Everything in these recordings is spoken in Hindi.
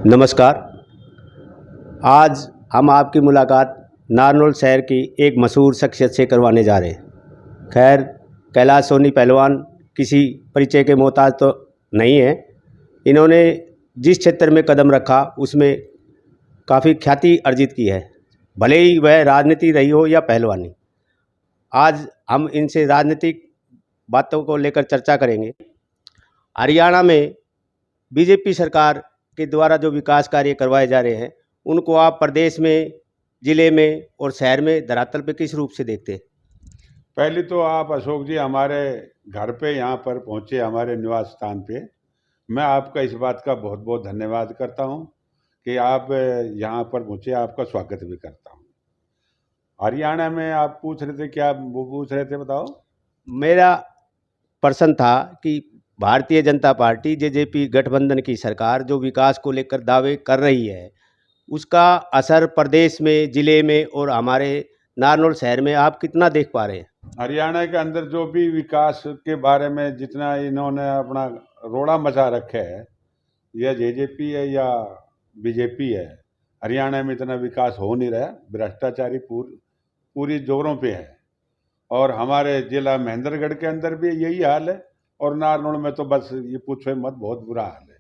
नमस्कार। आज हम आपकी मुलाकात नारनौल शहर की एक मशहूर शख्सियत से करवाने जा रहे हैं। खैर, कैलाश सोनी पहलवान किसी परिचय के मोहताज तो नहीं है। इन्होंने जिस क्षेत्र में कदम रखा उसमें काफ़ी ख्याति अर्जित की है, भले ही वह राजनीति रही हो या पहलवानी। आज हम इनसे राजनीतिक बातों को लेकर चर्चा करेंगे। हरियाणा में बीजेपी सरकार के द्वारा जो विकास कार्य करवाए जा रहे हैं, उनको आप प्रदेश में, ज़िले में और शहर में धरातल पे किस रूप से देखते हैं? पहले तो आप अशोक जी हमारे घर पे यहाँ पर पहुँचे, हमारे निवास स्थान पे। मैं आपका इस बात का बहुत बहुत धन्यवाद करता हूँ कि आप यहाँ पर पहुँचे, आपका स्वागत भी करता हूँ। हरियाणा में आप पूछ रहे थे, क्या वो पूछ रहे थे बताओ? मेरा प्रश्न था कि भारतीय जनता पार्टी जेजेपी गठबंधन की सरकार जो विकास को लेकर दावे कर रही है, उसका असर प्रदेश में, ज़िले में और हमारे नारनौल शहर में आप कितना देख पा रहे हैं? हरियाणा के अंदर जो भी विकास के बारे में जितना इन्होंने अपना रोड़ा मचा रखा है, या जेजेपी है या बीजेपी है, हरियाणा में इतना विकास हो नहीं रहा। भ्रष्टाचारी पूरी जोरों पे है। और हमारे जिला महेंद्रगढ़ के अंदर भी यही हाल है, और नारनौल में तो बस ये पूछो मत, बहुत बुरा हाल है।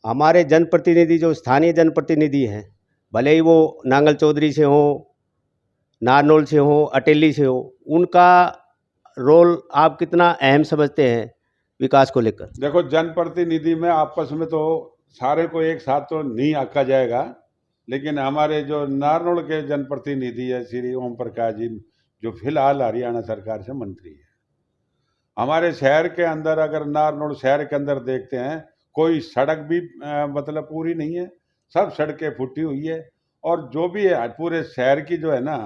हमारे जनप्रतिनिधि जो स्थानीय जनप्रतिनिधि हैं, भले ही वो नांगल चौधरी से हों, नारनौल से हो, अटेली से हो, उनका रोल आप कितना अहम समझते हैं विकास को लेकर? देखो, जनप्रतिनिधि में आपस में तो सारे को एक साथ तो नहीं आका जाएगा, लेकिन हमारे जो नारनौल के जनप्रतिनिधि है श्री ओम प्रकाश जी, जो फिलहाल हरियाणा सरकार से मंत्री है। हमारे शहर के अंदर, अगर नारनौल शहर के अंदर देखते हैं, कोई सड़क भी मतलब पूरी नहीं है, सब सड़कें फूटी हुई है। और जो भी है पूरे शहर की जो है ना,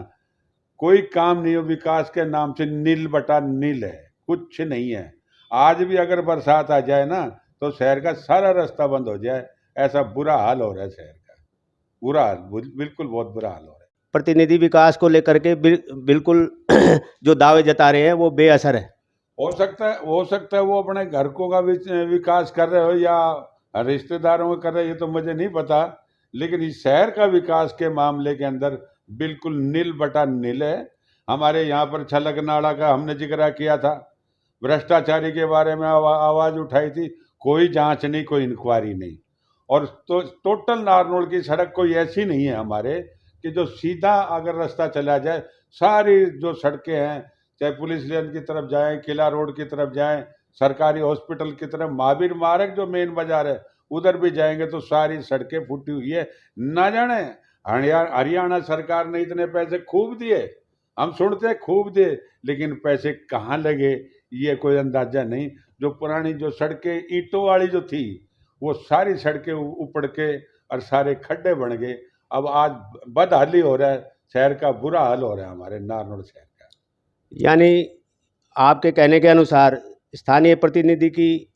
कोई काम नहीं हो, विकास के नाम से नील बटा नील है, कुछ नहीं है। आज भी अगर बरसात आ जाए ना, तो शहर का सारा रास्ता बंद हो जाए, ऐसा बुरा हाल हो रहा है शहर का। बुरा हाल, बिल्कुल बहुत बुरा हाल हो रहा है। प्रतिनिधि विकास को लेकर के बिल्कुल जो दावे जता रहे हैं वो बेअसर है। हो सकता है वो अपने घर को का विकास कर रहे हो या रिश्तेदारों को कर रहे हो, ये तो मुझे नहीं पता। लेकिन इस शहर का विकास के मामले के अंदर बिल्कुल नील बटा नील है। हमारे यहाँ पर छलक नाला का हमने जिक्र किया था, भ्रष्टाचारी के बारे में आवाज उठाई थी, कोई जांच नहीं, कोई इंक्वायरी नहीं। और तो टोटल नारनौल की सड़क कोई ऐसी नहीं है हमारे कि जो सीधा अगर रास्ता चला जाए। सारी जो सड़कें हैं, चाहे पुलिस लाइन की तरफ जाएं, किला रोड की तरफ जाएं, सरकारी हॉस्पिटल की तरफ, महावीर मार्ग जो मेन बाजार है उधर भी जाएंगे तो सारी सड़कें फूटी हुई है। ना जाने हरियाणा सरकार ने इतने पैसे खूब दिए, हम सुनते खूब दिए, लेकिन पैसे कहाँ लगे ये कोई अंदाजा नहीं। जो पुरानी जो सड़कें ईंटों वाली जो थी, वो सारी सड़कें उपड़ के और सारे खड्डे बन गए। अब आज बदहाली हो रहा है, शहर का बुरा हाल हो रहा है हमारे नारनौल शहर का। यानी आपके कहने के अनुसार स्थानीय प्रतिनिधि की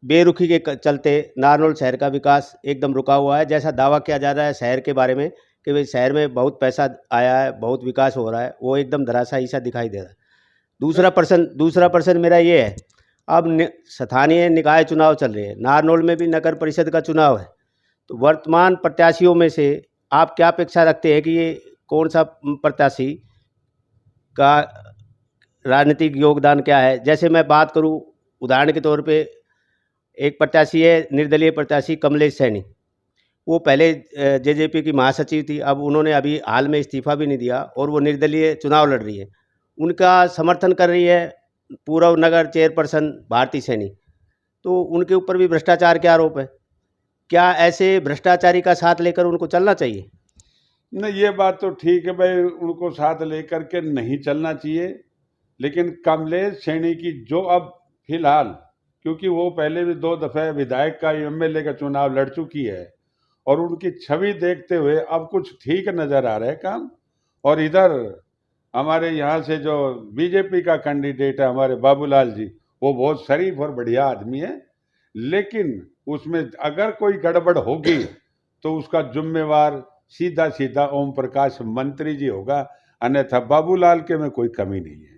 बेरुखी के चलते नारनौल शहर का विकास एकदम रुका हुआ है। जैसा दावा किया जा रहा है शहर के बारे में कि भाई शहर में बहुत पैसा आया है, बहुत विकास हो रहा है, वो एकदम धराशायी सा दिखाई दे रहा है। दूसरा प्रश्न मेरा ये है, अब स्थानीय निकाय चुनाव चल रहे हैं, नारनौल में भी नगर परिषद का चुनाव है, तो वर्तमान प्रत्याशियों में से आप क्या अपेक्षा रखते हैं कि ये कौन सा प्रत्याशी का राजनीतिक योगदान क्या है? जैसे मैं बात करूं, उदाहरण के तौर पे एक प्रत्याशी है, निर्दलीय प्रत्याशी कमलेश सैनी। वो पहले जेजेपी की महासचिव थी, अब उन्होंने अभी हाल में इस्तीफा भी नहीं दिया और वो निर्दलीय चुनाव लड़ रही है। उनका समर्थन कर रही है पूर्व नगर चेयरपर्सन भारती सैनी, तो उनके ऊपर भी भ्रष्टाचार के आरोप है। क्या ऐसे भ्रष्टाचारी का साथ लेकर उनको चलना चाहिए? नहीं, ये बात तो ठीक है भाई, उनको साथ लेकर के नहीं चलना चाहिए। लेकिन कमलेश सैनी की जो अब फिलहाल, क्योंकि वो पहले भी 2 दफे विधायक का, एमएलए का चुनाव लड़ चुकी है, और उनकी छवि देखते हुए अब कुछ ठीक नजर आ रहा है काम। और इधर हमारे यहाँ से जो बीजेपी का कैंडिडेट है हमारे बाबूलाल जी, वो बहुत शरीफ और बढ़िया आदमी है। लेकिन उसमें अगर कोई गड़बड़ होगी तो उसका जिम्मेवार सीधा सीधा ओम प्रकाश मंत्री जी होगा, अन्यथा बाबूलाल के में कोई कमी नहीं है।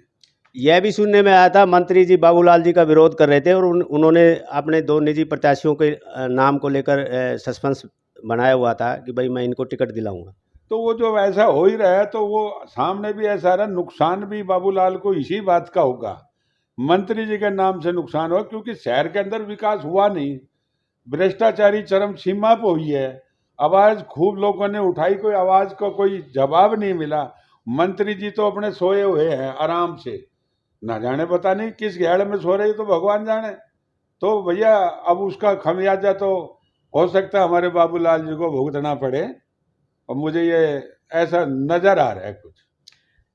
यह भी सुनने में आया था मंत्री जी बाबूलाल जी का विरोध कर रहे थे और उन्होंने अपने 2 निजी प्रत्याशियों के नाम को लेकर सस्पेंस बनाया हुआ था कि भाई मैं इनको टिकट दिलाऊंगा। तो वो जो ऐसा हो ही रहा है तो वो सामने भी ऐसा रहा, नुकसान भी बाबूलाल को इसी बात का होगा, मंत्री जी के नाम से नुकसान हो, क्योंकि शहर के अंदर विकास हुआ नहीं, भ्रष्टाचारी चरम सीमा पर हुई है, आवाज खूब लोगों ने उठाई, कोई आवाज का कोई जवाब नहीं मिला। मंत्री जी तो अपने सोए हुए हैं आराम से, ना जाने पता नहीं किस गैड़ में सो रहे, तो भगवान जाने। तो भैया अब उसका खमियाजा तो हो सकता है हमारे बाबूलाल जी को भुगतना पड़े, और मुझे ये ऐसा नजर आ रहा है कुछ।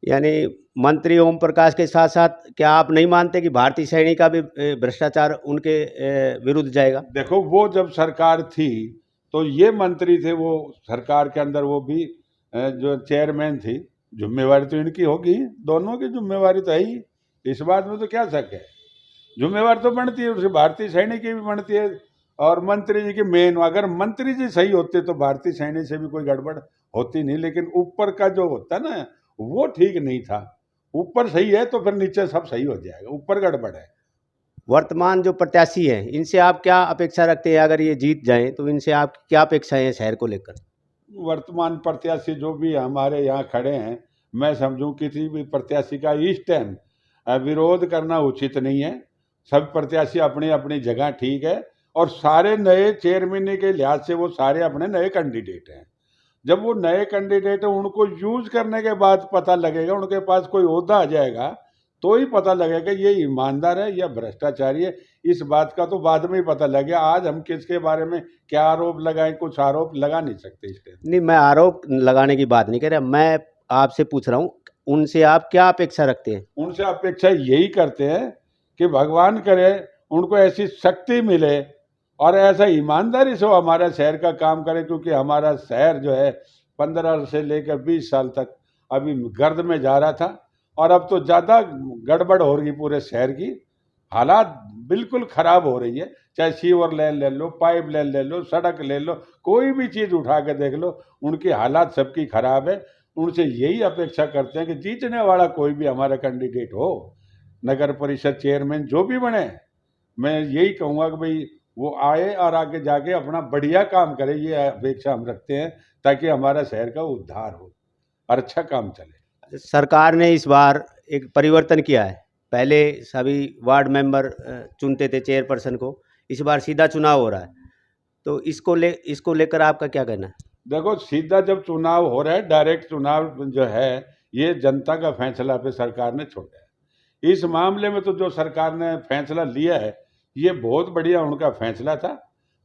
यानी मंत्री ओम प्रकाश के साथ साथ क्या आप नहीं मानते कि भारतीय सैनिक का भी भ्रष्टाचार उनके विरुद्ध जाएगा? देखो वो जब सरकार थी तो ये मंत्री थे, वो सरकार के अंदर वो भी जो चेयरमैन थी, जिम्मेवारी तो इनकी होगी, दोनों की जिम्मेवारी तो है ही, इस बात में तो क्या शक है, जिम्मेवारी तो बनती है, उससे भारतीय सैनिक की भी बनती है और मंत्री जी की मेन। अगर मंत्री जी सही होते तो भारतीय सैनिक से भी कोई गड़बड़ होती नहीं, लेकिन ऊपर का जो होता है ना वो ठीक नहीं था, ऊपर सही है तो फिर नीचे सब सही हो जाएगा, ऊपर गड़बड़ है। वर्तमान जो प्रत्याशी हैं इनसे आप क्या अपेक्षा रखते हैं? अगर ये जीत जाएं तो इनसे आप क्या अपेक्षाएं हैं शहर को लेकर? वर्तमान प्रत्याशी जो भी हमारे यहाँ खड़े हैं, मैं समझूं किसी भी प्रत्याशी का इस टाइम विरोध करना उचित नहीं है। सब प्रत्याशी अपनी अपनी जगह ठीक है, और सारे नए चेयरमैन के लिहाज से वो सारे अपने नए कैंडिडेट हैं। जब वो नए कैंडिडेट हैं उनको यूज करने के बाद पता लगेगा, उनके पास कोई ओहदा आ जाएगा तो ही पता लगेगा ये ईमानदार है या भ्रष्टाचारी है। इस बात का तो बाद में ही पता लगेगा। आज हम किसके बारे में क्या आरोप लगाएं, कुछ आरोप लगा नहीं सकते इस टाइम। नहीं, मैं आरोप लगाने की बात नहीं कर रहा, मैं आपसे पूछ रहा हूँ उनसे आप क्या अपेक्षा रखते हैं? उनसे अपेक्षा यही करते हैं कि भगवान करे उनको ऐसी शक्ति मिले और ऐसा ईमानदारी से वो हमारा शहर का काम करे, क्योंकि हमारा शहर जो है 15 से लेकर 20 साल तक अभी गर्द में जा रहा था, और अब तो ज़्यादा गड़बड़ हो रही पूरे शहर की, हालात बिल्कुल खराब हो रही है। चाहे सीवर लाइन ले लो, पाइप लाइन ले लो, सड़क ले लो, कोई भी चीज़ उठा के देख लो, उनकी हालात सबकी खराब है। उनसे यही अपेक्षा करते हैं कि जीतने वाला कोई भी हमारा कैंडिडेट हो, नगर परिषद चेयरमैन जो भी बने, मैं यही कहूँगा कि भाई वो आए और आगे जाके अपना बढ़िया काम करे, ये अपेक्षा हम रखते हैं, ताकि हमारा शहर का उद्धार हो और अच्छा काम चले। सरकार ने इस बार एक परिवर्तन किया है, पहले सभी वार्ड मेंबर चुनते थे चेयरपर्सन को, इस बार सीधा चुनाव हो रहा है, तो इसको लेकर आपका क्या कहना है? देखो सीधा जब चुनाव हो रहा है, डायरेक्ट चुनाव जो है ये जनता का फैसला पे सरकार ने छोड़ा है। इस मामले में तो जो सरकार ने फैसला लिया है ये बहुत बढ़िया उनका फैसला था,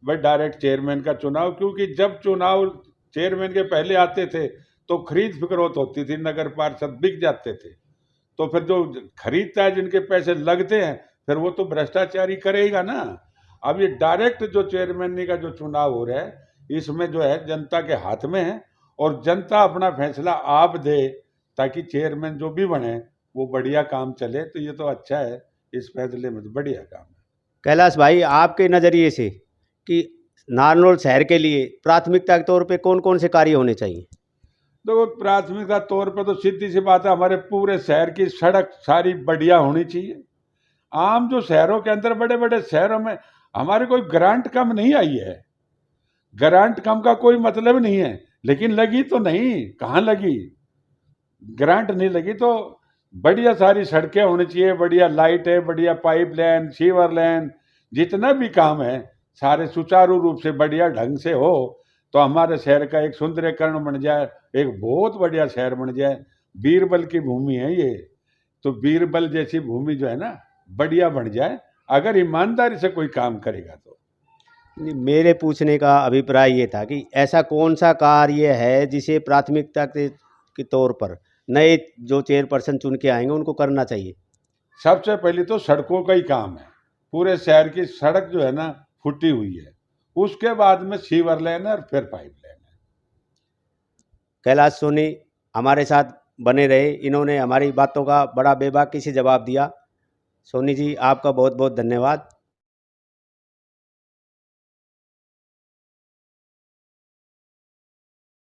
भाई डायरेक्ट चेयरमैन का चुनाव। क्योंकि जब चुनाव चेयरमैन के पहले आते थे तो खरीद फिक्रोत होती थी, नगर पार्षद बिक जाते थे, तो फिर जो खरीदता है जिनके पैसे लगते हैं फिर वो तो भ्रष्टाचारी करेगा ना। अब ये डायरेक्ट जो चेयरमैन का जो चुनाव हो रहा है इसमें जो है जनता के हाथ में है, और जनता अपना फैसला आप दे ताकि चेयरमैन जो भी बने वो बढ़िया काम चले, तो ये तो अच्छा है, इस फैसले में तो बढ़िया काम है। कैलाश भाई, आपके नज़रिए से कि नारनौल शहर के लिए प्राथमिकता के तौर पे कौन कौन से कार्य होने चाहिए? देखो प्राथमिकता तौर पर तो सीधी सी बात है, हमारे पूरे शहर की सड़क सारी बढ़िया होनी चाहिए। आम जो शहरों के अंदर बड़े बड़े शहरों में हमारे कोई ग्रांट कम नहीं आई है, ग्रांट कम का कोई मतलब नहीं है, लेकिन लगी तो नहीं, कहाँ लगी, ग्रांट नहीं लगी तो बढ़िया सारी सड़कें होनी चाहिए, बढ़िया लाइट है, बढ़िया पाइप लाइन, सीवर लाइन, जितना भी काम है सारे सुचारू रूप से बढ़िया ढंग से हो तो हमारे शहर का एक सुंदरीकरण बन जाए, एक बहुत बढ़िया शहर बन जाए। बीरबल की भूमि है ये, तो बीरबल जैसी भूमि जो है ना बढ़िया बन जाए, अगर ईमानदारी से कोई काम करेगा तो। नहीं, मेरे पूछने का अभिप्राय ये था कि ऐसा कौन सा कार्य है जिसे प्राथमिकता के तौर पर नए जो चेयरपर्सन चुन के आएंगे उनको करना चाहिए? सबसे पहले तो सड़कों का ही काम है, पूरे शहर की सड़क जो है ना फूटी हुई है, उसके बाद में सीवर लाइन है और फिर पाइप लाइन है। कैलाश सोनी हमारे साथ बने रहे, इन्होंने हमारी बातों का बड़ा बेबाकी से जवाब दिया। सोनी जी, आपका बहुत बहुत धन्यवाद।